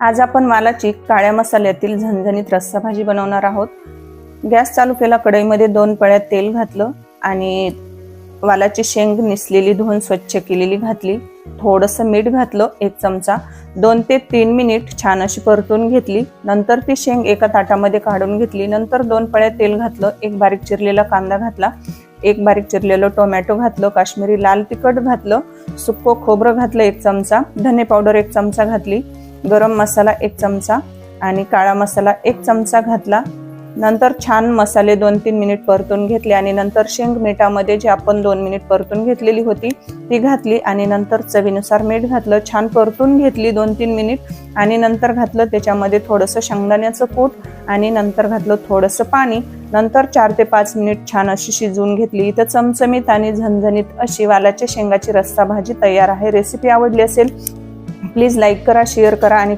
आज आपण वालाची काळ्या मसाल्यातील झणझणीत रस्सा भाजी बनवणार आहोत। गॅस चालू केला, कढईमध्ये 2 पळ्या तेल घातलं आणि वालाची शेंग निसलेली धुवून स्वच्छ केलेली घातली। थोडंसं मीठ घातलं 1 चमचा। 2 ते 3 मिनिट छान अशी परतून घेतली। नंतर ती शेंग एका ताटामध्ये काढून घेतली। नंतर 2 पळ्या तेल घातलं, 1 बारीक चिरलेला कांदा घातला, 1 बारीक चिरलेलं टोमॅटो घातलं, काश्मीरी लाल तिखट घातलं, सुक्कं खोबरं घातलं 1 चमचा, धने पावडर 1 चमचा घातली, गरम मसाला 1 चमचा आणि काळा मसाला 1 चमचा घातला। नंतर छान मसाले 2-3 मिनिट परतून घेतले आणि नंतर शेंग मिठामध्ये जे आपण 2 मिनिट परतून घेतलेली होती ती घातली आणि नंतर चवीनुसार मीठ घातलं, छान परतून घेतली 2-3 मिनिट आणि नंतर घातलं त्याच्यामध्ये थोडंसं शेंगदाण्याचं कूट आणि नंतर घातलं थोडंसं पाणी। नंतर 4 ते 5 मिनिट छान अशी शिजवून घेतली। इथं चमचमीत आणि झणझणीत अशी वालाच्या शेंगाची रस्सा भाजी तयार आहे। रेसिपी आवडली असेल प्लीज लाईक करा, शेअर करा आणि